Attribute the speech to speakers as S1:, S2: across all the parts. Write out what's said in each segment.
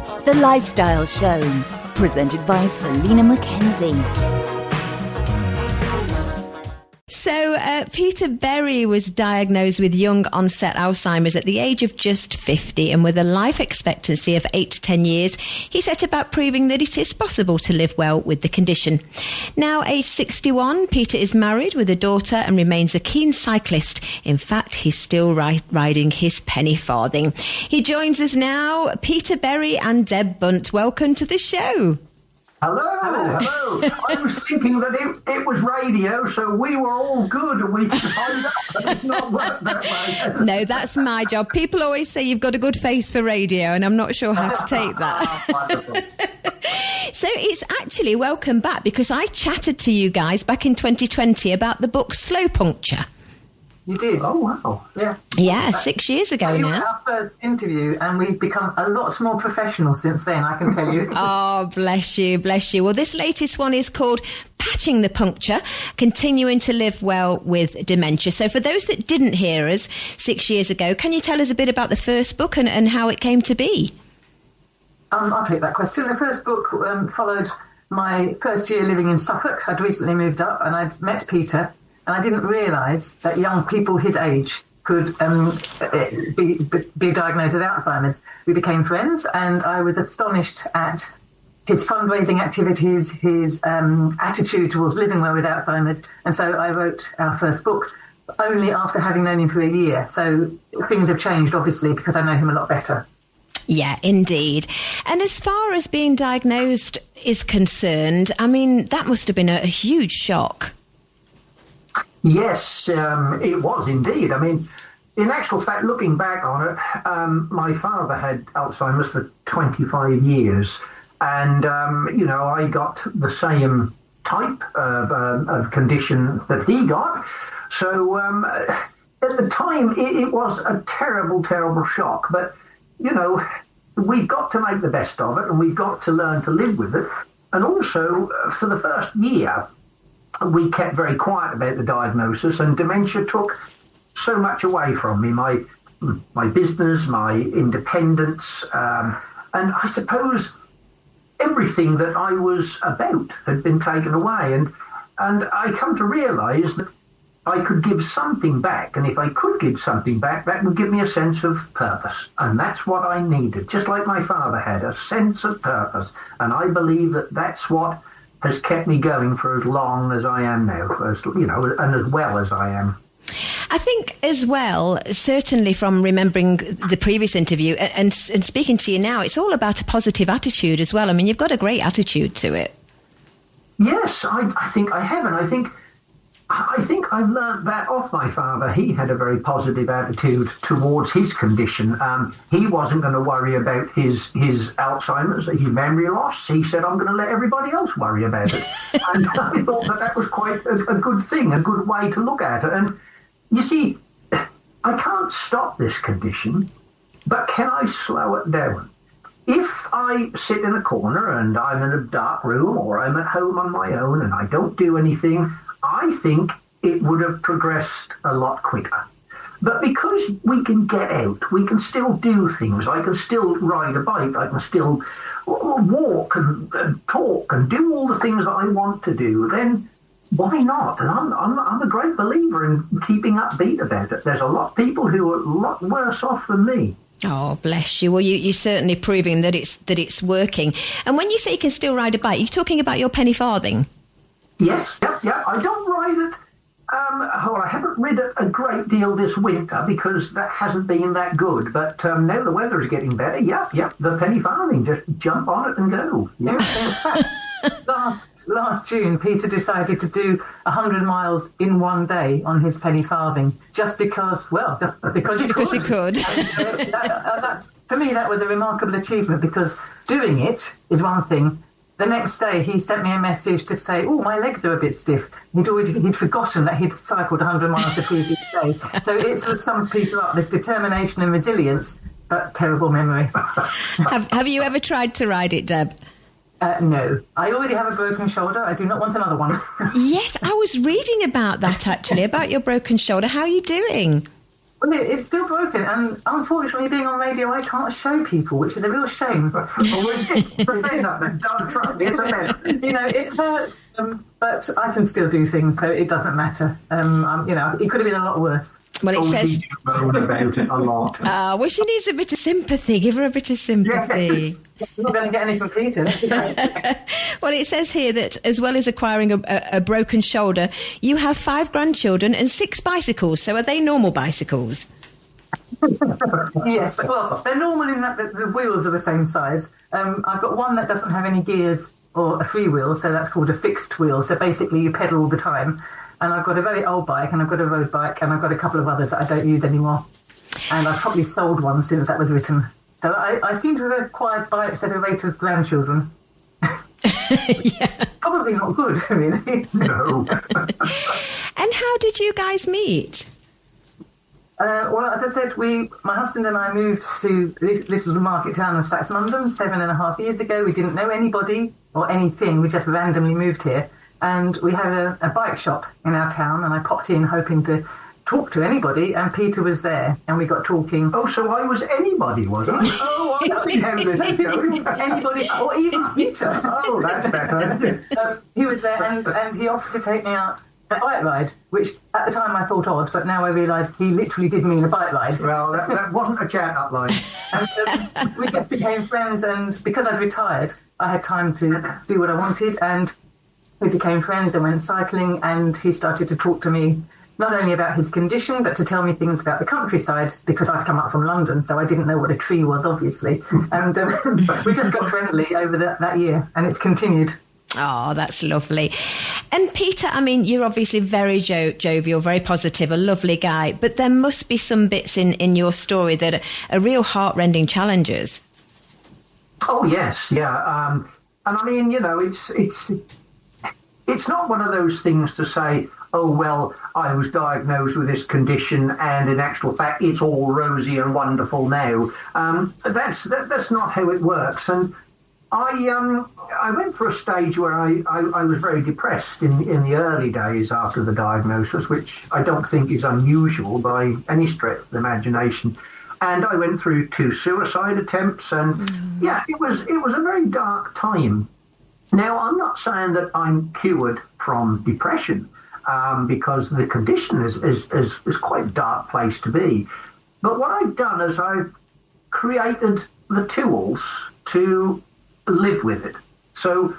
S1: The Lifestyle Show, presented by Selena Mackenzie.
S2: So, Peter Berry was diagnosed with young onset Alzheimer's at the age of just 50, and with a life expectancy of 8 to 10 years, he set about proving that it is possible to live well with the condition. Now, aged 61, Peter is married with a daughter and remains a keen cyclist. In fact, he's still riding his penny farthing. He joins us now, Peter Berry and Deb Bunt. Welcome to the show.
S3: Hello. I was thinking that it was radio, so we were all good and we could find out, but it's not worked that way.
S2: No, that's my job. People always say you've got a good face for radio, and I'm not sure how to take that. So it's actually welcome back, because I chatted to you guys back in 2020 about the book Slow Puncture.
S4: You did?
S3: Oh, wow.
S2: Yeah, 6 years ago now.
S4: Our first interview, and we've become a lot more professional since then, I can tell you.
S2: Oh, bless you, bless you. Well, this latest one is called Patching the Puncture, Continuing to Live Well with Dementia. So for those that didn't hear us 6 years ago, can you tell us a bit about the first book and how it came to be?
S4: I'll take that question. The first book followed my first year living in Suffolk. I'd recently moved up and I'd met Peter, and I didn't realise that young people his age could be diagnosed with Alzheimer's. We became friends, and I was astonished at his fundraising activities, his attitude towards living well with Alzheimer's, and so I wrote our first book only after having known him for a year. So things have changed, obviously, because I know him a lot better.
S2: Yeah, indeed. And as far as being diagnosed is concerned, I mean, that must have been a huge shock.
S3: Yes, it was indeed. I mean, in actual fact, looking back on it, my father had Alzheimer's for 25 years. And, I got the same type of condition that he got. So at the time, it was a terrible, terrible shock. But, we've got to make the best of it, and we've got to learn to live with it. And also, for the first year, we kept very quiet about the diagnosis, and dementia took so much away from me, my business, my independence, and I suppose everything that I was about had been taken away. And I come to realise that I could give something back, and if I could give something back, that would give me a sense of purpose. And that's what I needed, just like my father had, a sense of purpose. And I believe that that's what has kept me going for as long as I am now, and as well as I am.
S2: I think as well, certainly from remembering the previous interview and speaking to you now, it's all about a positive attitude as well. I mean, you've got a great attitude to it. Yes,
S3: I think I have, and I think I've learnt that off my father. He had a very positive attitude towards his condition. He wasn't going to worry about his Alzheimer's, his memory loss. He said, I'm going to let everybody else worry about it. And I thought that was quite a good thing, a good way to look at it. And you see, I can't stop this condition, but can I slow it down? If I sit in a corner and I'm in a dark room, or I'm at home on my own and I don't do anything, I think it would have progressed a lot quicker. But because we can get out, we can still do things. I can still ride a bike. I can still walk and talk and do all the things that I want to do. Then why not? And I'm a great believer in keeping upbeat about it. There's a lot of people who are a lot worse off than me.
S2: Oh, bless you. Well, you're certainly proving that it's working. And when you say you can still ride a bike, you're talking about your penny farthing?
S3: Yes, yeah. I don't ride it. I haven't ridden it a great deal this winter because that hasn't been that good. But now the weather is getting better. Yeah, the penny farthing. Just jump on it and go. Yeah.
S4: In fact, last June, Peter decided to do 100 miles in one day on his penny farthing, just because he could. And for me, that was a remarkable achievement, because doing it is one thing. The next day, he sent me a message to say, "Oh, my legs are a bit stiff." He'd forgotten that he'd cycled 100 miles the previous day. So it sort of sums people up, this determination and resilience, but terrible memory.
S2: Have you ever tried to ride it, Deb?
S4: No. I already have a broken shoulder. I do not want another one.
S2: Yes, I was reading about that, actually, about your broken shoulder. How are you doing?
S4: Well, it's still broken, and unfortunately, being on radio, I can't show people, which is a real shame.
S3: Don't trust me, it's a mess.
S4: It hurts, but I can still do things, so it doesn't matter. It could have been a lot worse.
S2: Well, it says...
S3: She moan about it a lot.
S2: Well, she needs a bit of sympathy. Give her a bit of sympathy.
S4: Yes. You're not going to get any from Peter.
S2: Well, it says here that as well as acquiring a broken shoulder, you have 5 grandchildren and 6 bicycles. So are they normal bicycles?
S4: Yes, well, they're normal in that the wheels are the same size. I've got one that doesn't have any gears or a free wheel, so that's called a fixed wheel. So basically you pedal all the time. And I've got a very old bike, and I've got a road bike, and I've got a couple of others that I don't use anymore. And I've probably sold one since that was written. So I seem to have acquired bikes at a rate of grandchildren.
S2: Yeah.
S4: Probably not good, really.
S3: No.
S2: And how did you guys meet?
S4: Well, as I said, my husband and I moved to, this was a market town of Saxe, London, 7.5 years ago. We didn't know anybody or anything. We just randomly moved here. And we had a bike shop in our town, and I popped in hoping to talk to anybody, and Peter was there, and we got talking.
S3: Oh, so I was anybody, was I?
S4: Oh, I see how this is going. Anybody, or even Peter.
S3: Oh, that's better.
S4: He was there, and he offered to take me out a bike ride, which at the time I thought odd, but now I realise he literally did mean a bike ride.
S3: Well, that wasn't a chat-up line.
S4: And we just became friends, and because I'd retired, I had time to do what I wanted, and we became friends and went cycling, and he started to talk to me not only about his condition, but to tell me things about the countryside, because I'd come up from London, so I didn't know what a tree was, obviously. And we just got friendly over that year, and it's continued.
S2: Oh, that's lovely. And Peter, I mean, you're obviously very jovial, very positive, a lovely guy, but there must be some bits in your story that are real heart-rending challenges.
S3: Oh, yes, yeah. And I mean, it's not one of those things to say, oh, well, I was diagnosed with this condition and in actual fact it's all rosy and wonderful now. That's not how it works. And I went through a stage where I was very depressed in the early days after the diagnosis, which I don't think is unusual by any stretch of the imagination. And I went through 2 suicide attempts, and yeah, it was a very dark time. Now, I'm not saying that I'm cured from depression, because the condition is quite a dark place to be. But what I've done is I've created the tools to live with it. So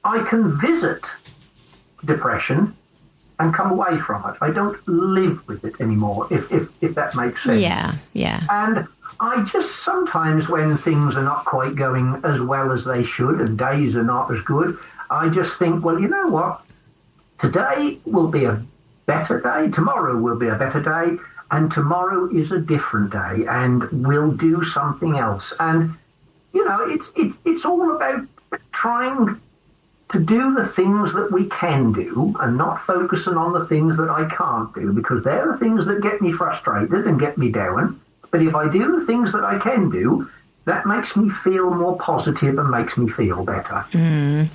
S3: I can visit depression and come away from it. I don't live with it anymore, if that makes sense.
S2: Yeah.
S3: And I just sometimes, when things are not quite going as well as they should and days are not as good, I just think, well, you know what? Today will be a better day. Tomorrow will be a better day. And tomorrow is a different day. And we'll do something else. And, it's all about trying to do the things that we can do and not focusing on the things that I can't do, because they're the things that get me frustrated and get me down. But if I do the things that I can do, that makes me feel more positive and makes me feel better.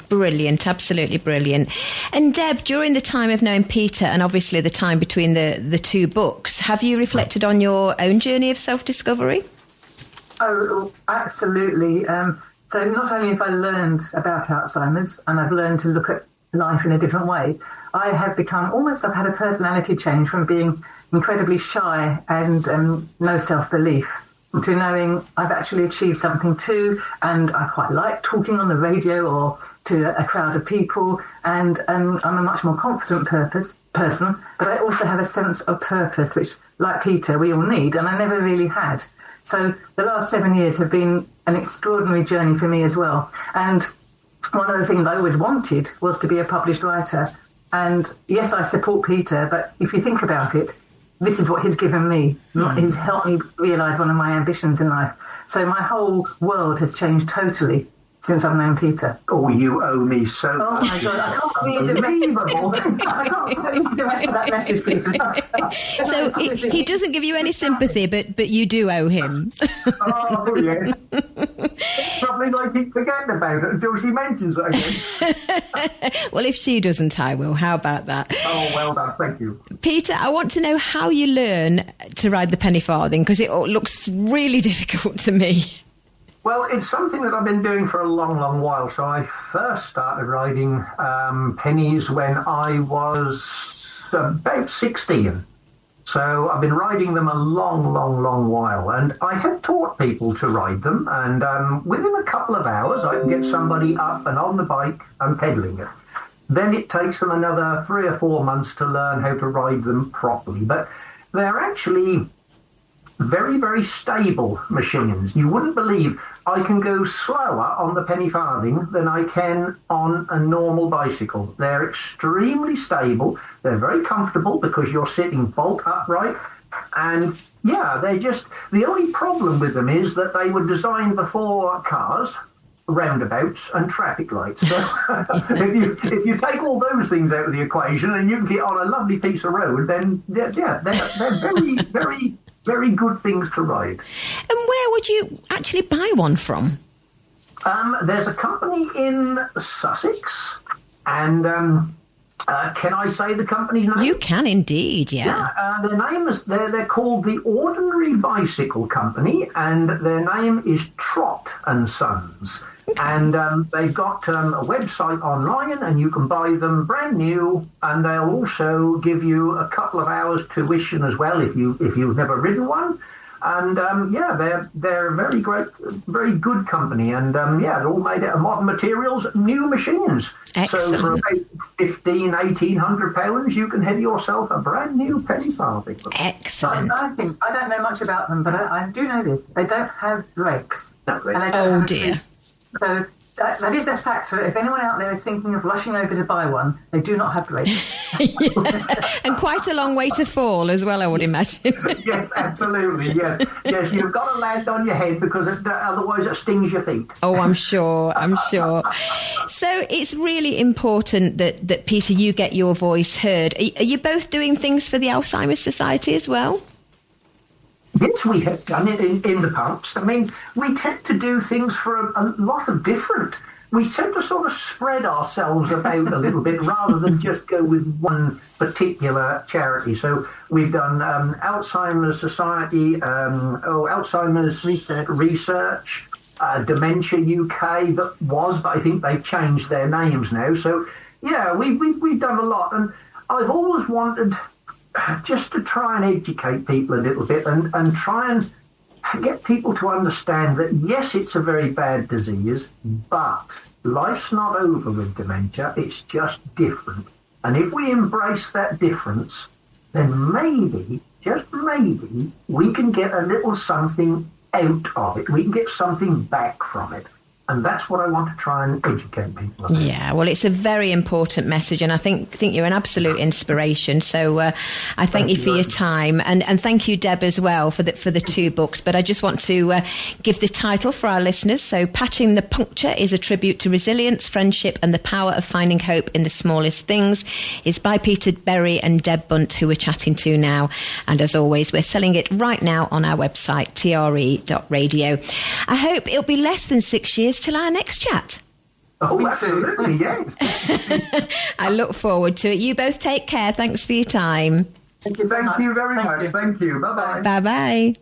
S2: Brilliant, absolutely brilliant. And Deb, during the time of knowing Peter and obviously the time between the 2 books, have you reflected on your own journey of self-discovery?
S4: Oh, absolutely. So not only have I learned about Alzheimer's and I've learned to look at life in a different way, I have become I've had a personality change from being incredibly shy and no self-belief to knowing I've actually achieved something too, and I quite like talking on the radio or to a crowd of people, and I'm a much more confident person, but I also have a sense of purpose, which, like Peter, we all need, and I never really had. So the last 7 years have been an extraordinary journey for me as well. And one of the things I always wanted was to be a published writer. And yes, I support Peter, but if you think about it, this is what he's given me. He's helped me realise one of my ambitions in life. So my whole world has changed totally since I've known Peter.
S3: Oh, you owe me so
S4: Oh
S3: much.
S4: my God, I can't read the rest of that message, Peter.
S2: So he doesn't give you any sympathy, but you do owe him.
S3: Oh, yes. Probably like he's forgetting about it until she mentions it again.
S2: Well, if she doesn't, I will. How about that?
S3: Oh, well done. Thank you.
S2: Peter, I want to know how you learn to ride the penny farthing, because it looks really difficult to me.
S3: Well, it's something that I've been doing for a long, long while. So I first started riding pennies when I was about 16. So I've been riding them a long, long, long while. And I had taught people to ride them. And within a couple of hours, I can get somebody up and on the bike and pedaling it. Then it takes them another 3 or 4 months to learn how to ride them properly. But they're actually very, very stable machines. You wouldn't believe I can go slower on the penny farthing than I can on a normal bicycle. They're extremely stable. They're very comfortable because you're sitting bolt upright. And yeah, they're just, the only problem with them is that they were designed before cars, roundabouts and traffic lights. So if you take all those things out of the equation and you can get on a lovely piece of road, then they're very, very, very good things to ride.
S2: And where would you actually buy one from?
S3: There's a company in Sussex, and can I say the company's name?
S2: You can indeed, yeah.
S3: Their name is they're called the Ordinary Bicycle Company, and their name is Trot and Sons. And they've got a website online, and you can buy them brand new, and they'll also give you a couple of hours tuition as well if you've never ridden one. And they're a very great, very good company, and they're all made out of modern materials, new machines.
S2: Excellent.
S3: So for about £1,500, you can head yourself a brand new penny farthing.
S2: Excellent.
S4: I don't know much about them, but I do know this: they don't have brakes.
S3: No, they
S4: And they
S3: don't.
S4: don't
S2: Oh
S4: have
S2: dear.
S4: seats. So that is a factor. If anyone out there is thinking of rushing over to buy one, they do not have brakes.
S2: And quite a long way to fall as well, I would imagine.
S3: Yes, absolutely. Yes, you've got to land on your head because otherwise it stings your feet.
S2: Oh, I'm sure. So it's really important that Peter, you get your voice heard. Are you both doing things for the Alzheimer's Society as well?
S3: Yes, we have done it in the past. I mean, we tend to do things for a lot of different. We tend to sort of spread ourselves about a little bit rather than just go with one particular charity. So we've done Alzheimer's Society, Alzheimer's Research, Dementia UK, but I think they've changed their names now. So yeah, we've done a lot, and I've always wanted just to try and educate people a little bit and try and get people to understand that, yes, it's a very bad disease, but life's not over with dementia. It's just different. And if we embrace that difference, then maybe, just maybe, we can get a little something out of it. We can get something back from it. And that's what I want to try and educate people about.
S2: Yeah, well, it's a very important message, and I think you're an absolute inspiration. So I thank you for your time, and thank you, Deb, as well for the 2 books. But I just want to give the title for our listeners. So, Patching the Puncture is a tribute to resilience, friendship, and the power of finding hope in the smallest things. It's by Peter, Berry and Deb Bunt, who we're chatting to now. And as always, we're selling it right now on our website, tre.radio. I hope it'll be less than 6 years till our next chat.
S3: Oh, absolutely, yes.
S2: I look forward to it. You both take care. Thanks for your time.
S3: Thank you very much. Thank you. Bye-bye.
S2: Bye-bye.